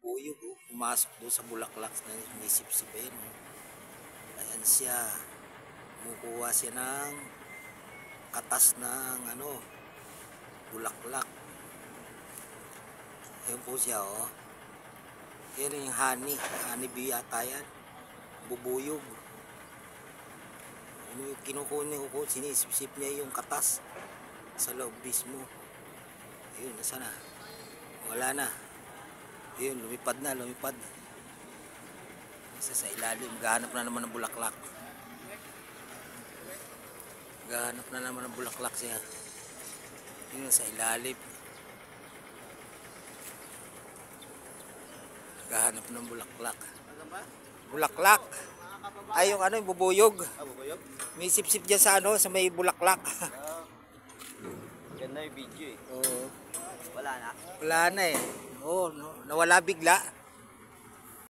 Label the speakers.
Speaker 1: Bubuyog, oh. Pumasok doon sa bulaklak na may sipsipin. Oh. Ayan siya. Kumukuha siya ng katas ng bulaklak. Ayan po siya, oh. Ayan yung honey. Honey bee yata yan. Bubuyog. Ano yung kinukunin ko, sinisip-sip niya yung katas sa loob mismo. Ayun, nasa na? Wala na. Ayun, lumipad na, lumipad. Isa sa ilalim, gahanap na naman ng bulaklak. Gahanap na naman ng bulaklak siya. Yun sa ilalim. Gahanap ng bulaklak. Bulaklak. Ay, yung yung bubuyog.
Speaker 2: Bubuyog?
Speaker 1: May sip-sip dyan sa sa may bulaklak.
Speaker 2: Ganda yung video eh.
Speaker 1: Oo.
Speaker 2: Wala na.
Speaker 1: Wala na eh. Oo, nawala bigla.